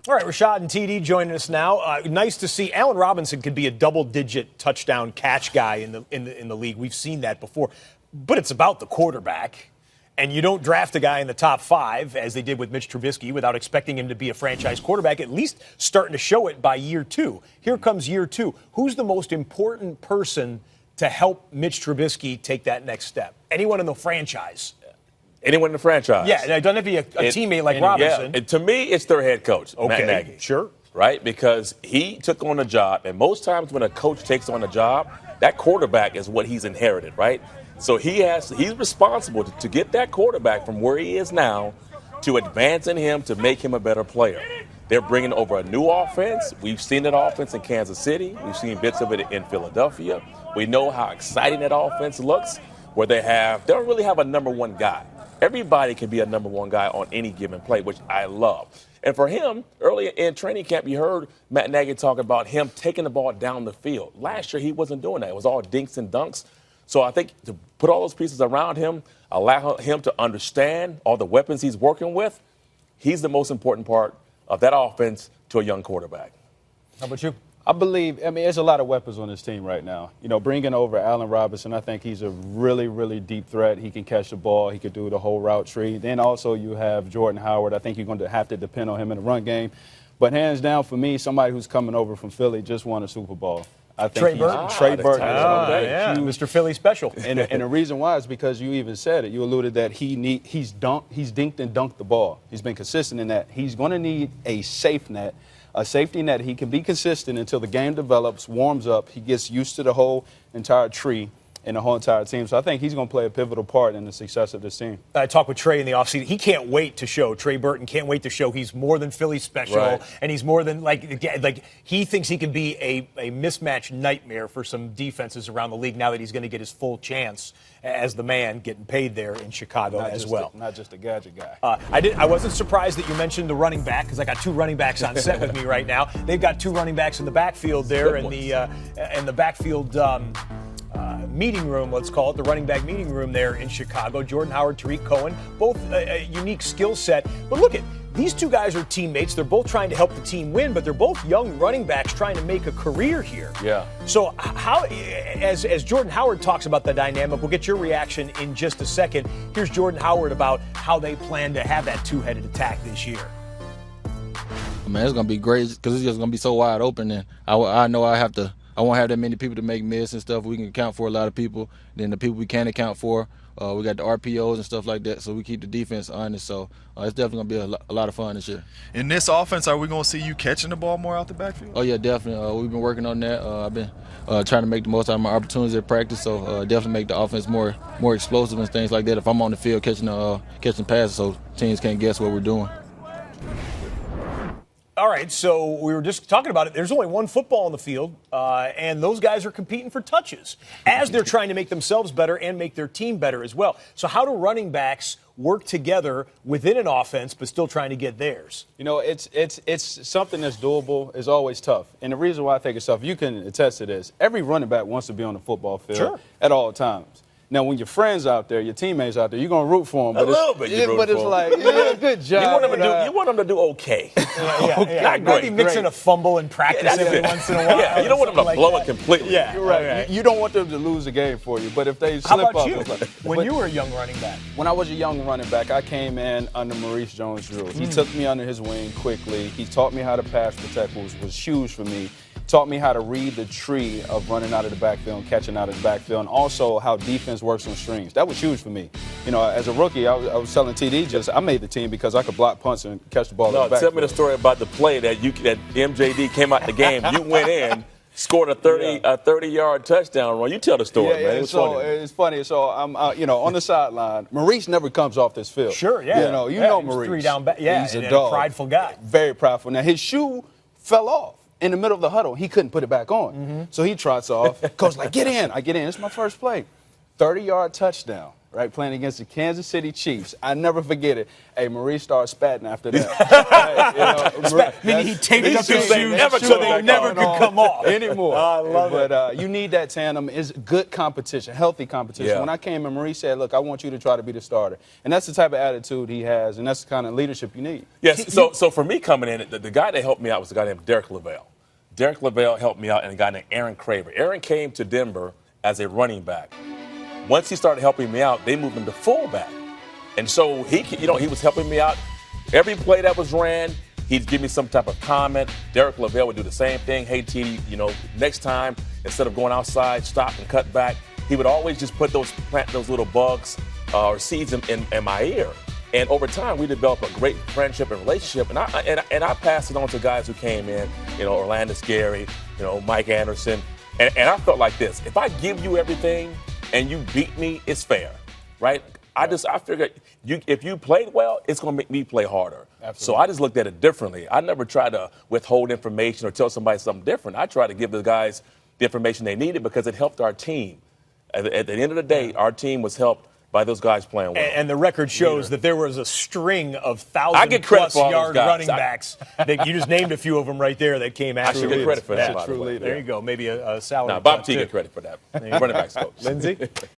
All right, Rashad and TD joining us now. Nice to see. Allen Robinson could be a double-digit touchdown catch guy in the league. We've seen that before. But it's about the quarterback. And you don't draft a guy in the top 5, as they did with Mitch Trubisky, without expecting him to be a franchise quarterback, at least starting to show it by year 2. Here comes year 2. Who's the most important person to help Mitch Trubisky take that next step? Anyone in the franchise? Anyone in the franchise? Yeah, it doesn't have to be a teammate like Robinson. Yeah, to me, it's their head coach, Matt Nagy. Sure. Right? Because he took on a job, and most times when a coach takes on a job, that quarterback is what he's inherited, right? So he's responsible to get that quarterback from where he is now to advancing him to make him a better player. They're bringing over a new offense. We've seen that offense in Kansas City. We've seen bits of it in Philadelphia. We know how exciting that offense looks, where they don't really have a number one guy. Everybody can be a number one guy on any given play, which I love. And for him, earlier in training camp, you heard Matt Nagy talk about him taking the ball down the field. Last year, he wasn't doing that. It was all dinks and dunks. So I think to put all those pieces around him, allow him to understand all the weapons he's working with, he's the most important part of that offense to a young quarterback. How about you? I mean, there's a lot of weapons on this team right now. You know, bringing over Allen Robinson, I think he's a really, really deep threat. He can catch the ball. He could do the whole route tree. Then also you have Jordan Howard. I think you're going to have to depend on him in the run game. But hands down, for me, somebody who's coming over from Philly just won a Super Bowl. I think Trey Burton. Trey Burton. Yeah, Mr. Philly special. And the reason why is because you even said it. You alluded that he's dinked and dunked the ball. He's been consistent in that. He's going to need a safety net. He can be consistent until the game develops, warms up. He gets used to the whole entire tree and the whole entire team. So I think he's going to play a pivotal part in the success of this team. I talked with Trey in the offseason. He can't wait to show. Trey Burton can't wait to show he's more than Philly special, right. And he's more than like he thinks he can be a mismatch nightmare for some defenses around the league now that he's going to get his full chance as the man getting paid there in Chicago as well. Not just a gadget guy. I wasn't surprised that you mentioned the running back because I got 2 running backs on set with me right now. They've got 2 running backs in the backfield there in the backfield. Meeting room, let's call it, the running back meeting room there in Chicago. Jordan Howard, Tariq Cohen, both a unique skill set. But look these 2 guys are teammates. They're both trying to help the team win, but they're both young running backs trying to make a career here. Yeah. So how, as Jordan Howard talks about the dynamic, we'll get your reaction in just a second. Here's Jordan Howard about how they plan to have that 2-headed attack this year. Man, it's going to be great because it's just going to be so wide open. And I know I won't have that many people to make miss and stuff. We can account for a lot of people. Then the people we can't account for, we got the RPOs and stuff like that, so we keep the defense honest. So it's definitely going to be a lot of fun this year. In this offense, are we going to see you catching the ball more out the backfield? Oh, yeah, definitely. We've been working on that. I've been trying to make the most out of my opportunities at practice, so definitely make the offense more explosive and things like that. If I'm on the field catching passes so teams can't guess what we're doing. All right, so we were just talking about it. There's only one football on the field, and those guys are competing for touches as they're trying to make themselves better and make their team better as well. So how do running backs work together within an offense but still trying to get theirs? You know, it's something that's doable. It's always tough. And the reason why I think it's tough, you can attest to this. Every running back wants to be on the football field at all times. Now, when your friends out there, your teammates out there, you're going to root for them. But a little bit. But it's like, good job. You want them to do okay. Not maybe mixing a fumble in practice every once in a while. Yeah, you don't want them to blow it completely. Yeah, you're right. You don't want them to lose the game for you. But if they slip up. How about you? When you were a young running back? When I was a young running back, I came in under Maurice Jones-Drew. He took me under his wing quickly. He taught me how to pass protect, which was huge for me. Taught me how to read the tree of running out of the backfield and catching out of the backfield, and also how defense works on strings. That was huge for me. You know, as a rookie, I was telling TD I made the team because I could block punts and catch the ball in the backfield. Tell me the story about the play that MJD came out the game. You went in, scored a 30-yard touchdown run. You tell the story, man. It's funny. So I'm, on the sideline. Maurice never comes off this field. Sure, yeah. You know Maurice. 3 down back. Yeah, he's a dog. Prideful guy. Very prideful. Now his shoe fell off in the middle of the huddle. He couldn't put it back on. So he trots off. Coach like, get in. I get in. It's my first play. 30-yard touchdown. right, playing against the Kansas City Chiefs. I never forget it. Hey, Maurice started spatting after that. Meaning he taped up his shoes never so they could never could come off. Anymore. I love it. But you need that tandem. It's good competition, healthy competition. Yeah. When I came in, Maurice said, look, I want you to try to be the starter. And that's the type of attitude he has, and that's the kind of leadership you need. Yes. So for me coming in, the guy that helped me out was a guy named Derek Lavelle. Derek Lavelle helped me out, and a guy named Aaron Craver. Aaron came to Denver as a running back. Once he started helping me out, they moved him to fullback. And so he was helping me out. Every play that was ran, he'd give me some type of comment. Derek Lavelle would do the same thing. Hey, T, next time, instead of going outside, stop and cut back. He would always just plant those little bugs or seeds in my ear. And over time, we developed a great friendship and relationship. And I passed it on to guys who came in, Orlando Scary, Mike Anderson. And I felt like this: if I give you everything and you beat me, it's fair, right? I figured if you played well, it's going to make me play harder. Absolutely. So I just looked at it differently. I never tried to withhold information or tell somebody something different. I tried to give the guys the information they needed because it helped our team. At the end of the day, our team was helped by those guys playing well. And the record shows that there was a string of 1,000-plus-yard running backs. You just named a few of them right there that came after. I should get credit for that. There you go. Maybe a salary. Bob T get credit for that. Running backs coach. Lindsay?